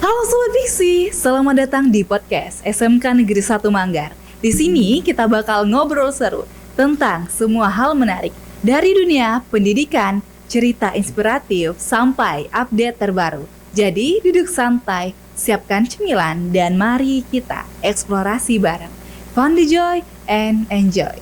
Halo Sobat Fiksi, selamat datang di podcast SMK Negeri 1 Manggar. Di sini kita bakal ngobrol seru tentang semua hal menarik dari dunia pendidikan, cerita inspiratif, sampai update terbaru. Jadi duduk santai, siapkan cemilan, dan mari kita eksplorasi bareng. Find the joy and enjoy.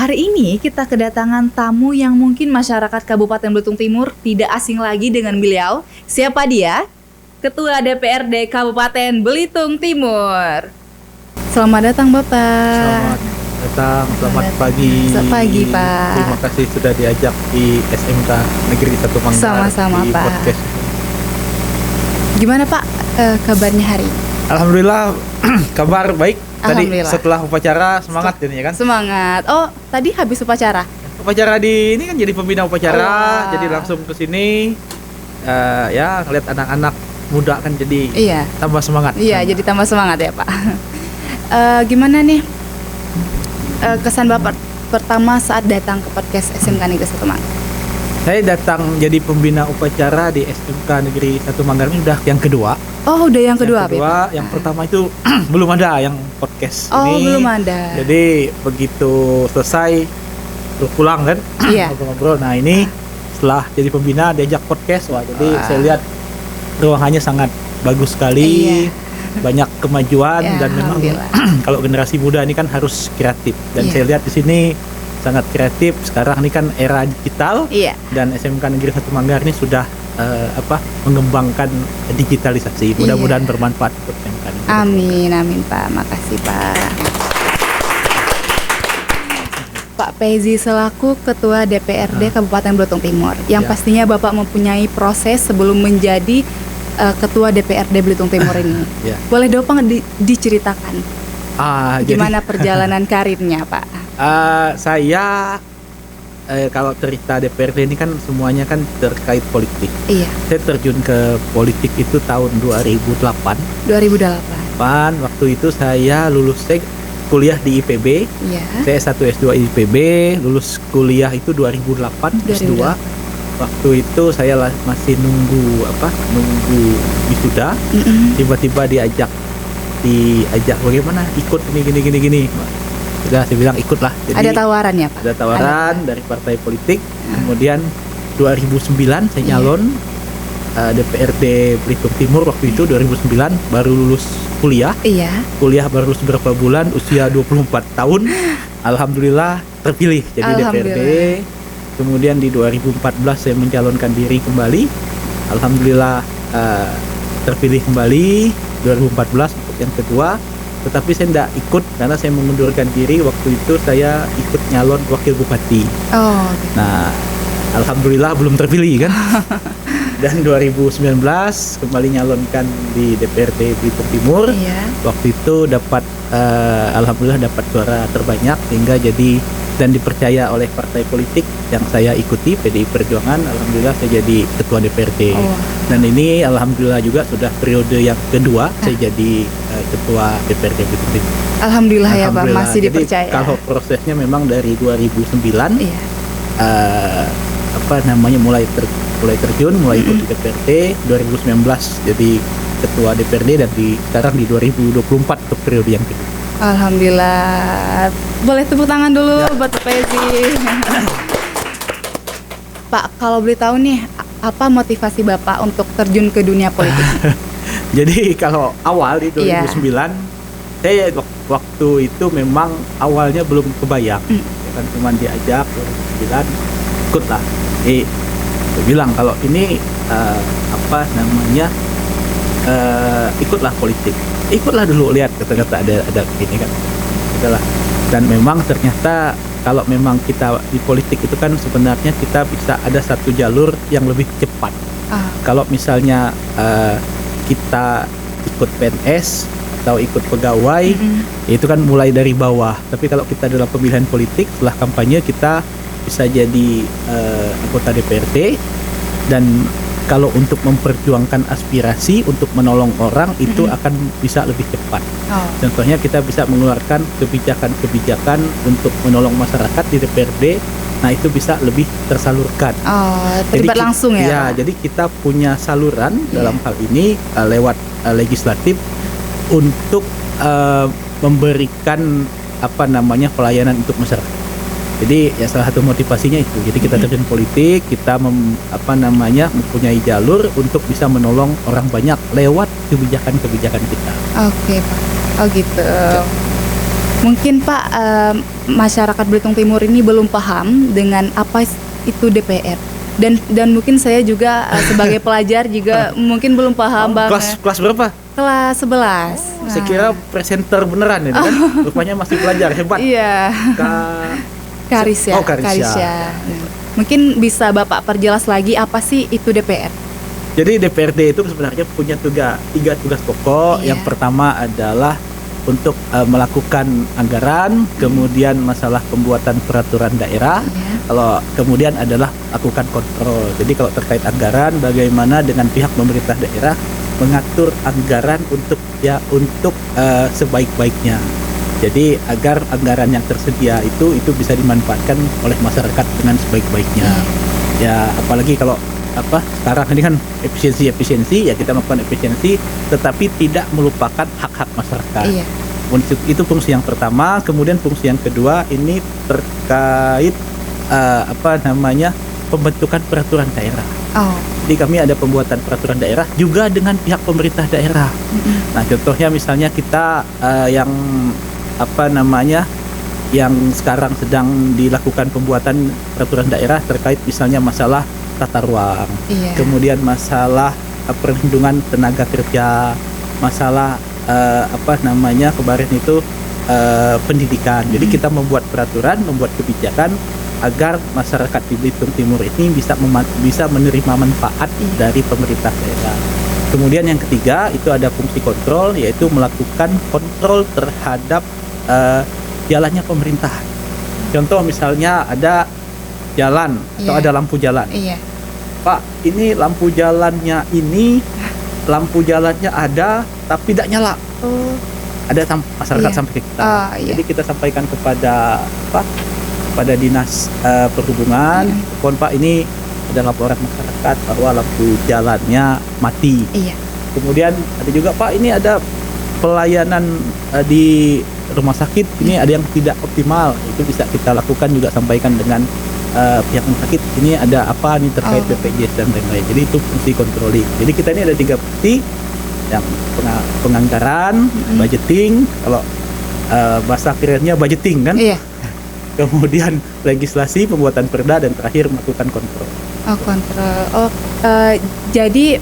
Hari ini kita kedatangan tamu yang mungkin masyarakat Kabupaten Belitung Timur tidak asing lagi dengan beliau. Siapa dia? Ketua DPRD Kabupaten Belitung Timur. Selamat datang Bapak. Selamat datang, selamat pagi. Selamat pagi Pak. Terima kasih sudah diajak di SMK Negeri 1 Manggar. Sama-sama di Pak. Podcast. Gimana Pak kabarnya hari ini? Alhamdulillah kabar baik. Tadi setelah upacara semangat ini ya kan? Semangat. Oh, tadi habis upacara? Upacara di ini kan jadi pembina upacara, jadi langsung ke sini ya ngeliat anak-anak muda kan jadi tambah semangat. Iya, jadi tambah semangat ya Pak. Gimana nih kesan Bapak pertama saat datang ke podcast SMK Negeri 1 Manggar? Saya datang jadi pembina upacara di SMK Negeri 1 Manggar ini udah yang kedua. Oh, udah yang kedua. Yang pertama itu belum ada yang podcast ini. Oh, belum ada. Jadi begitu selesai terus pulang kan, ngobrol-ngobrol. Nah ini setelah jadi pembina diajak podcast, jadi saya lihat ruangannya sangat bagus sekali, banyak kemajuan dan memang kalau generasi muda ini kan harus kreatif. Dan saya lihat di sini sangat kreatif. Sekarang ini kan era digital dan SMK Negeri 1 Manggar ini sudah mengembangkan digitalisasi. Mudah-mudahan bermanfaat untuk SMK. Amin, amin Pak. Makasih Pak. Pak Pezi selaku Ketua DPRD Kabupaten Belitung Timur, yang pastinya Bapak mempunyai proses sebelum menjadi Ketua DPRD Belitung Timur ini. Boleh dong diceritakan gimana perjalanan karirnya Pak? Saya kalau cerita DPRD ini kan semuanya kan terkait politik. Saya terjun ke politik itu tahun 2008. Waktu itu saya kuliah di IPB. Saya S1 S2 IPB, lulus kuliah itu 2008 S2. Waktu itu saya masih nunggu wisuda. Tiba-tiba diajak bagaimana ikut gini. Sudah saya bilang ikutlah. Jadi, ada tawaran ya Pak? Ada tawaran dari partai politik. Kemudian 2009 saya nyalon DPRD Belitung Timur. Waktu itu 2009 baru lulus kuliah. Kuliah baru lulus berapa bulan, usia 24 tahun. Alhamdulillah terpilih jadi DPRD. Kemudian di 2014 saya mencalonkan diri kembali. Alhamdulillah terpilih kembali 2014 untuk yang kedua. Tetapi saya tidak ikut karena saya mengundurkan diri. Waktu itu saya ikut nyalon wakil bupati. Nah, alhamdulillah belum terpilih kan. Dan 2019 kembali nyalonkan di DPRD Belitung Timur. Waktu itu alhamdulillah dapat suara terbanyak sehingga jadi dan dipercaya oleh partai politik yang saya ikuti, PDI Perjuangan. Alhamdulillah saya jadi ketua DPRD. Dan ini alhamdulillah juga sudah periode yang kedua saya jadi ketua DPRD Belitung Timur. Alhamdulillah ya Pak, masih jadi, dipercaya. Kalau prosesnya memang dari 2009 mulai terjun, mulai ikut di DPRD. 2019 jadi ketua DPRD dan sekarang di 2024 untuk periode yang kedua. Alhamdulillah. Boleh tepuk tangan dulu buat Pak Pezi. Pak, kalau boleh tahu nih, apa motivasi Bapak untuk terjun ke dunia politik? Jadi kalau awal di 2009 saya waktu itu memang awalnya belum kebayang, kan cuma diajak 2009 ikutlah. Saya bilang kalau ini ikutlah politik, ikutlah dulu, lihat kata-kata ada ini kan, adalah. Dan memang ternyata kalau memang kita di politik itu kan sebenarnya kita bisa ada satu jalur yang lebih cepat. Kalau misalnya kita ikut PNS atau ikut pegawai, itu kan mulai dari bawah. Tapi kalau kita dalam pemilihan politik setelah kampanye, kita bisa jadi anggota DPRD. Dan kalau untuk memperjuangkan aspirasi untuk menolong orang itu akan bisa lebih cepat. Contohnya kita bisa mengeluarkan kebijakan-kebijakan untuk menolong masyarakat di DPRD. Nah, itu bisa lebih tersalurkan. Terlibat langsung ya? Ya, jadi kita punya saluran dalam hal ini lewat legislatif untuk memberikan pelayanan untuk masyarakat. Jadi ya salah satu motivasinya itu. Jadi kita terjun politik, kita mempunyai jalur untuk bisa menolong orang banyak lewat kebijakan-kebijakan kita. Oke, Pak. Oh gitu. Mungkin Pak, masyarakat Belitung Timur ini belum paham dengan apa itu DPR. Dan mungkin saya juga sebagai pelajar juga mungkin belum paham banget. Kelas berapa? Kelas 11. Saya kira presenter beneran ini kan. Rupanya masih pelajar, hebat. Iya. Karisya. Karisya. Mungkin bisa Bapak perjelas lagi apa sih itu DPR? Jadi DPRD itu sebenarnya punya tiga tugas pokok. Yang pertama adalah untuk melakukan anggaran, kemudian masalah pembuatan peraturan daerah. Kalau kemudian adalah lakukan kontrol. Jadi kalau terkait anggaran, bagaimana dengan pihak pemerintah daerah mengatur anggaran untuk sebaik-baiknya. Jadi agar anggaran yang tersedia itu bisa dimanfaatkan oleh masyarakat dengan sebaik-baiknya. Ya apalagi kalau sekarang ini kan efisiensi ya, kita melakukan efisiensi tetapi tidak melupakan hak-hak masyarakat. Itu fungsi yang pertama. Kemudian fungsi yang kedua ini terkait pembentukan peraturan daerah. Jadi kami ada pembuatan peraturan daerah juga dengan pihak pemerintah daerah. Nah, contohnya misalnya kita yang sekarang sedang dilakukan pembuatan peraturan daerah terkait misalnya masalah tata ruang, kemudian masalah perlindungan tenaga kerja, masalah kemarin itu pendidikan. Jadi kita membuat peraturan, membuat kebijakan agar masyarakat di Belitung Timur ini bisa menerima manfaat dari pemerintah daerah. Kemudian yang ketiga itu ada fungsi kontrol, yaitu melakukan kontrol terhadap jalannya pemerintahan. Contoh misalnya ada jalan atau ada lampu jalan. Pak, ini lampu jalannya ada tapi tidak nyala. Ada masyarakat sampai ke kita. Jadi kita sampaikan kepada dinas perhubungan, Pak, ini ada laporan masyarakat bahwa lampu jalannya mati. Kemudian ada juga, Pak, ini ada pelayanan di rumah sakit, ini ada yang tidak optimal. Itu bisa kita lakukan juga, sampaikan dengan pihak rumah sakit, ini ada apa nih terkait BPJS dan lain-lain. Jadi itu fungsi controlling. Jadi kita ini ada 3 fungsi, yang penganggaran, budgeting, kalau bahasa kerennya budgeting kan. Kemudian legislasi, pembuatan perda, dan terakhir melakukan kontrol. Kontrol. Jadi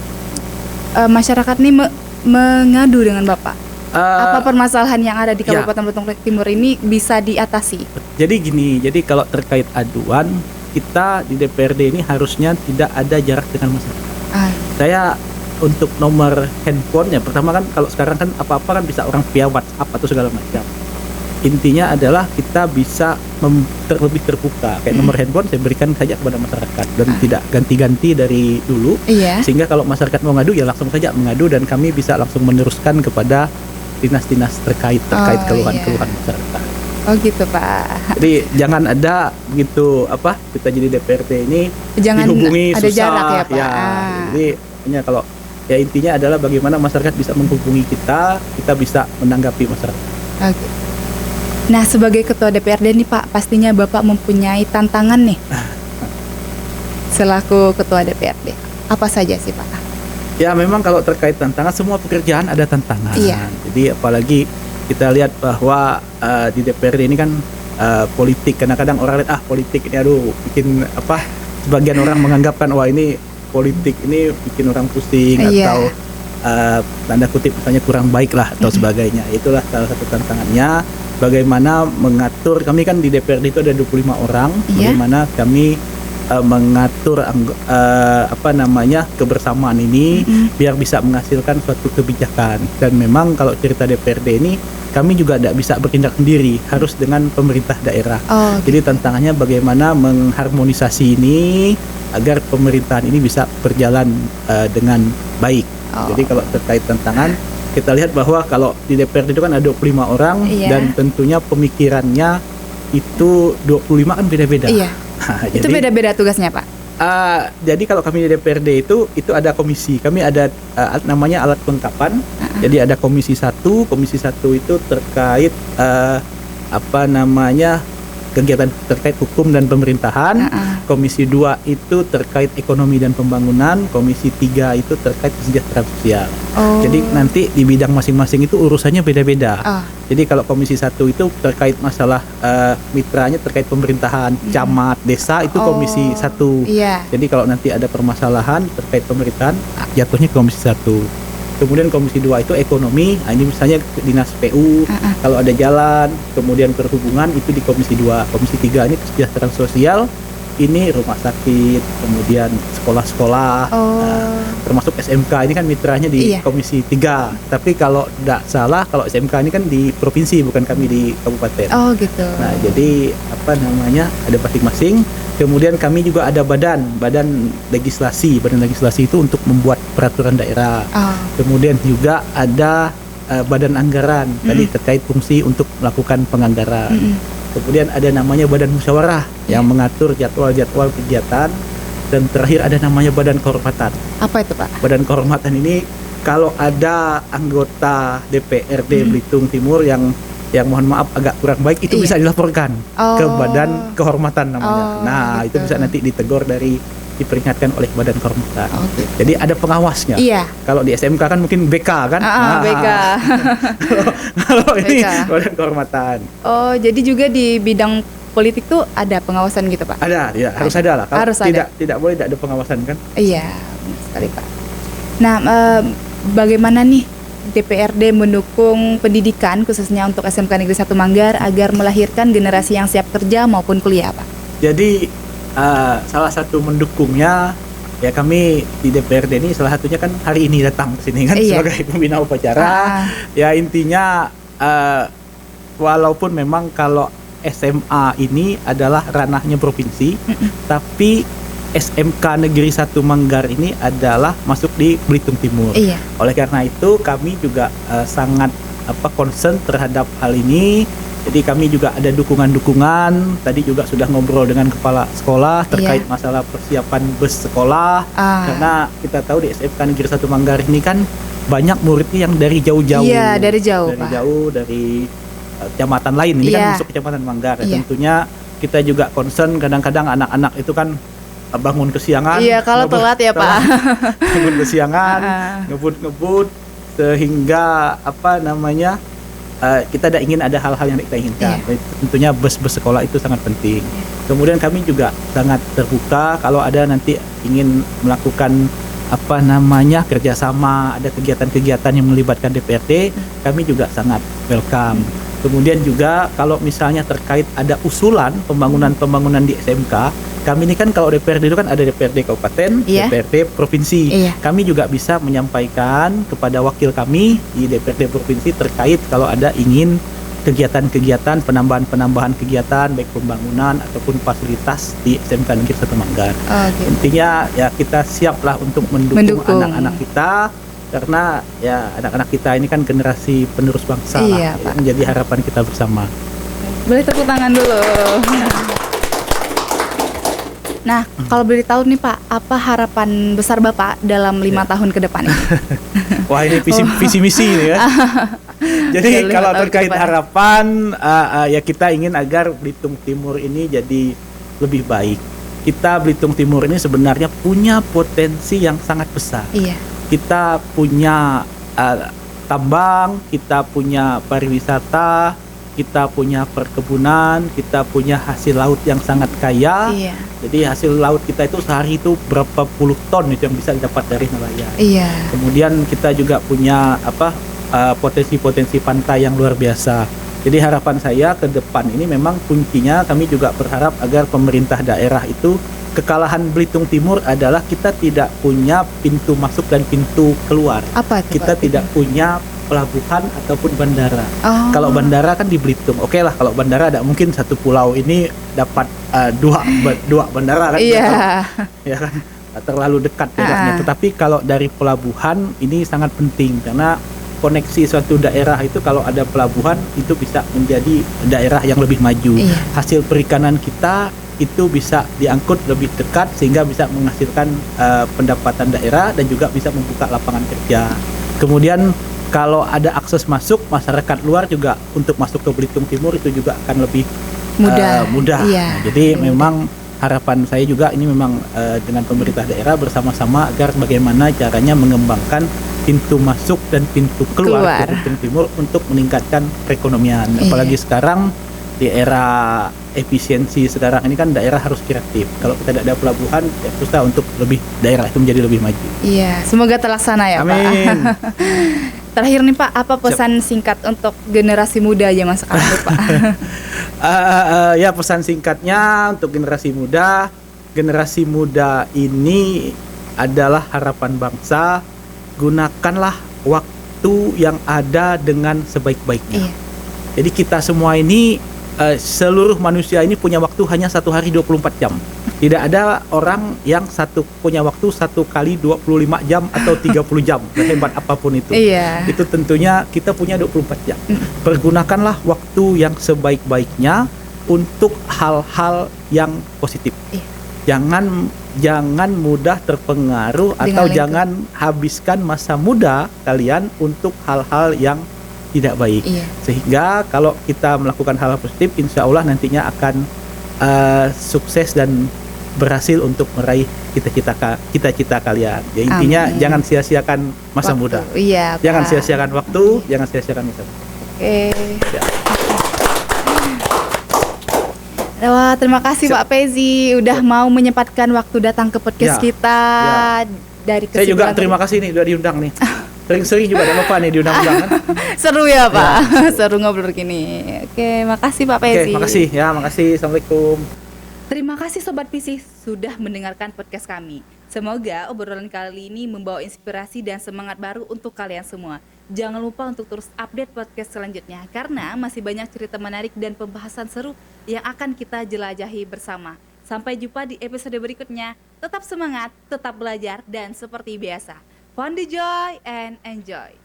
masyarakat ini mengadu dengan Bapak. Apa permasalahan yang ada di Kabupaten Belitung Timur ini bisa diatasi? Jadi gini, jadi kalau terkait aduan, kita di DPRD ini harusnya tidak ada jarak dengan masyarakat. Saya untuk nomor handphone, ya pertama kan kalau sekarang kan apa-apa kan bisa orang via WhatsApp atau segala macam. Intinya adalah kita bisa lebih terbuka. Kayak nomor handphone saya berikan saja kepada masyarakat dan tidak ganti-ganti dari dulu. Sehingga kalau masyarakat mau ngadu ya langsung saja mengadu dan kami bisa langsung meneruskan kepada dinas-dinas terkait keluhan-keluhan masyarakat. Oh gitu, Pak. Jadi jangan ada begitu kita jadi DPRD ini jangan dihubungi ada susah jarak ya, Pak. Jadi kalau intinya adalah bagaimana masyarakat bisa menghubungi kita bisa menanggapi masyarakat. Nah, sebagai ketua DPRD nih, Pak, pastinya Bapak mempunyai tantangan nih. Selaku ketua DPRD, apa saja sih, Pak? Ya, memang kalau terkait tantangan, semua pekerjaan ada tantangan. Jadi apalagi kita lihat bahwa di DPRD ini kan politik, kadang-kadang orang lihat politik ini bikin sebagian orang menganggapkan wah ini politik ini bikin orang pusing atau tanda kutip misalnya kurang baik lah atau sebagainya. Itulah salah satu tantangannya, bagaimana mengatur, kami kan di DPRD itu ada 25 orang, bagaimana kami mengatur kebersamaan ini biar bisa menghasilkan suatu kebijakan. Dan memang kalau cerita DPRD ini kami juga tidak bisa bertindak sendiri, harus dengan pemerintah daerah. Jadi tantangannya bagaimana mengharmonisasi ini agar pemerintahan ini bisa berjalan dengan baik. Jadi kalau terkait tantangan, kita lihat bahwa kalau di DPRD itu kan ada 25 orang dan tentunya pemikirannya itu 25 kan beda-beda. Itu jadi, beda-beda tugasnya, Pak? Jadi kalau kami di DPRD itu ada komisi. Kami ada namanya alat kelengkapan. Jadi ada komisi 1. Komisi 1 itu terkait kegiatan terkait hukum dan pemerintahan. Komisi 2 itu terkait ekonomi dan pembangunan. Komisi 3 itu terkait kesejahteraan sosial. Jadi nanti di bidang masing-masing itu urusannya beda-beda. Jadi kalau komisi 1 itu terkait masalah mitranya terkait pemerintahan, camat, desa itu komisi 1. Jadi kalau nanti ada permasalahan terkait pemerintahan, jatuhnya komisi 1. Kemudian komisi 2 itu ekonomi, ini misalnya dinas PU, kalau ada jalan, kemudian perhubungan itu di komisi 2. Komisi 3 ini kesejahteraan sosial, ini rumah sakit, kemudian sekolah-sekolah, termasuk SMK ini kan mitranya di komisi 3. Tapi kalau tidak salah, kalau SMK ini kan di provinsi, bukan kami di kabupaten. Gitu. Nah, jadi ada masing-masing. Kemudian kami juga ada badan legislasi. Badan legislasi itu untuk membuat peraturan daerah. Kemudian juga ada badan anggaran, tadi terkait fungsi untuk melakukan penganggaran. Kemudian ada namanya badan musyawarah yang mengatur jadwal-jadwal kegiatan. Dan terakhir ada namanya badan kehormatan. Apa itu, Pak? Badan kehormatan ini kalau ada anggota DPRD Belitung Timur yang mohon maaf agak kurang baik, itu bisa dilaporkan ke badan kehormatan namanya. Itu bisa nanti ditegur diperingatkan oleh badan kehormatan. Jadi ada pengawasnya. Kalau di SMK kan mungkin BK kan? BK. Kalau ini badan kehormatan. Jadi juga di bidang politik tuh ada pengawasan gitu, Pak? Ada, ya harus ada lah. Kalau tidak boleh tidak ada pengawasan kan? Iya, benar sekali, Pak. Nah, bagaimana nih DPRD mendukung pendidikan khususnya untuk SMK Negeri 1 Manggar agar melahirkan generasi yang siap kerja maupun kuliah, Pak? Jadi salah satu mendukungnya ya kami di DPRD ini salah satunya kan hari ini datang ke sini kan sebagai pembina upacara. Ya intinya walaupun memang kalau SMA ini adalah ranahnya provinsi, tapi SMK Negeri 1 Manggar ini adalah masuk di Belitung Timur. Oleh karena itu kami juga sangat concern terhadap hal ini. Jadi kami juga ada dukungan-dukungan. Tadi juga sudah ngobrol dengan kepala sekolah terkait masalah persiapan bus sekolah. Karena kita tahu di SMK Negeri 1 Manggar ini kan banyak muridnya yang dari jauh-jauh. Dari jauh, Pak. Dari kecamatan lain. Ini kan masuk kecamatan Manggar. Tentunya kita juga concern kadang-kadang anak-anak itu kan bangun kesiangan. Kalau telat ya, Pak. Bangun kesiangan, ngebut sehingga kita tidak ingin ada hal-hal yang kita inginkan. Tentunya bus-bus sekolah itu sangat penting. Kemudian kami juga sangat terbuka kalau ada nanti ingin melakukan kerjasama, ada kegiatan-kegiatan yang melibatkan DPRD, kami juga sangat welcome. Kemudian juga kalau misalnya terkait ada usulan pembangunan di SMK, kami ini kan kalau DPRD itu kan ada DPRD kabupaten, DPRD provinsi. Kami juga bisa menyampaikan kepada wakil kami di DPRD provinsi terkait kalau ada ingin kegiatan-kegiatan, penambahan kegiatan baik pembangunan ataupun fasilitas di SMK Negeri 1 Manggar. Intinya ya kita siaplah untuk mendukung anak-anak kita. Karena ya anak-anak kita ini kan generasi penerus bangsa lah, menjadi harapan kita bersama. Boleh tepuk tangan dulu. Nah, kalau boleh tahu nih Pak, apa harapan besar Bapak dalam 5 tahun ke depan ini? Wah, ini visi misi ini ya. Jadi kalau terkait harapan, ya kita ingin agar Belitung Timur ini jadi lebih baik. Kita Belitung Timur ini sebenarnya punya potensi yang sangat besar. Kita punya tambang, kita punya pariwisata, kita punya perkebunan, kita punya hasil laut yang sangat kaya. Iya. Jadi hasil laut kita itu sehari itu berapa puluh ton itu yang bisa didapat dari nelayan. Iya. Kemudian kita juga punya potensi-potensi pantai yang luar biasa. Jadi harapan saya ke depan ini memang kuncinya kami juga berharap agar pemerintah daerah itu, kekalahan Belitung Timur adalah kita tidak punya pintu masuk dan pintu keluar. Apa itu, kita Pak? tidak punya pelabuhan ataupun bandara. Oh. Kalau bandara kan di Belitung. Oke lah, kalau bandara ada mungkin satu pulau ini dapat dua bandara kan. Iya. Ya kan, terlalu dekat jaraknya. Tetapi kalau dari pelabuhan ini sangat penting karena koneksi suatu daerah itu kalau ada pelabuhan itu bisa menjadi daerah yang lebih maju. Iya. Hasil perikanan kita itu bisa diangkut lebih dekat sehingga bisa menghasilkan pendapatan daerah dan juga bisa membuka lapangan kerja. Kemudian kalau ada akses masuk masyarakat luar juga untuk masuk ke Belitung Timur itu juga akan lebih mudah. Iya. Nah, jadi memang harapan saya juga ini memang dengan pemerintah daerah bersama-sama agar bagaimana caranya mengembangkan pintu masuk dan pintu keluar ke Belitung Timur untuk meningkatkan perekonomian. Apalagi sekarang di era efisiensi sekarang ini kan daerah harus kreatif. Kalau kita tidak ada pelabuhan, ya susah untuk daerah itu menjadi lebih maju. Iya, semoga terlaksana ya, Amin. Pak. Terakhir nih Pak, apa pesan singkat untuk generasi muda zaman sekarang nih, Pak? Ya, pesan singkatnya untuk generasi muda ini adalah harapan bangsa. Gunakanlah waktu yang ada dengan sebaik-baiknya. Iya. Jadi kita semua ini seluruh manusia ini punya waktu hanya 1 hari 24 jam. Tidak ada orang yang punya waktu 1 kali 25 jam atau 30 jam. Hebat apapun itu. Iya. Itu tentunya kita punya 24 jam. Pergunakanlah waktu yang sebaik-baiknya untuk hal-hal yang positif. Iya. Jangan mudah terpengaruh atau jangan habiskan masa muda kalian untuk hal-hal yang tidak baik. Iya. Sehingga kalau kita melakukan hal positif, insya Allah nantinya akan sukses dan berhasil untuk meraih cita-cita kalian. Ya, intinya jangan sia-siakan masa muda. Iya, Pak. Jangan sia-siakan waktu, jangan sia-siakan masa muda. Oke. Ya. Wah, terima kasih Pak Pezi udah mau menyempatkan waktu datang ke podcast kita dari Saya juga terima kasih nih udah diundang nih. Sering-sering juga ada apa nih diundang-undang kan. Seru ya Pak, seru ngobrol gini. Oke, makasih Pak Pezi. Oke, makasih ya, makasih. Assalamualaikum. Terima kasih Sobat Pisih sudah mendengarkan podcast kami. Semoga obrolan kali ini membawa inspirasi dan semangat baru untuk kalian semua. Jangan lupa untuk terus update podcast selanjutnya karena masih banyak cerita menarik dan pembahasan seru yang akan kita jelajahi bersama. Sampai jumpa di episode berikutnya. Tetap semangat, tetap belajar, dan seperti biasa, find the joy and enjoy.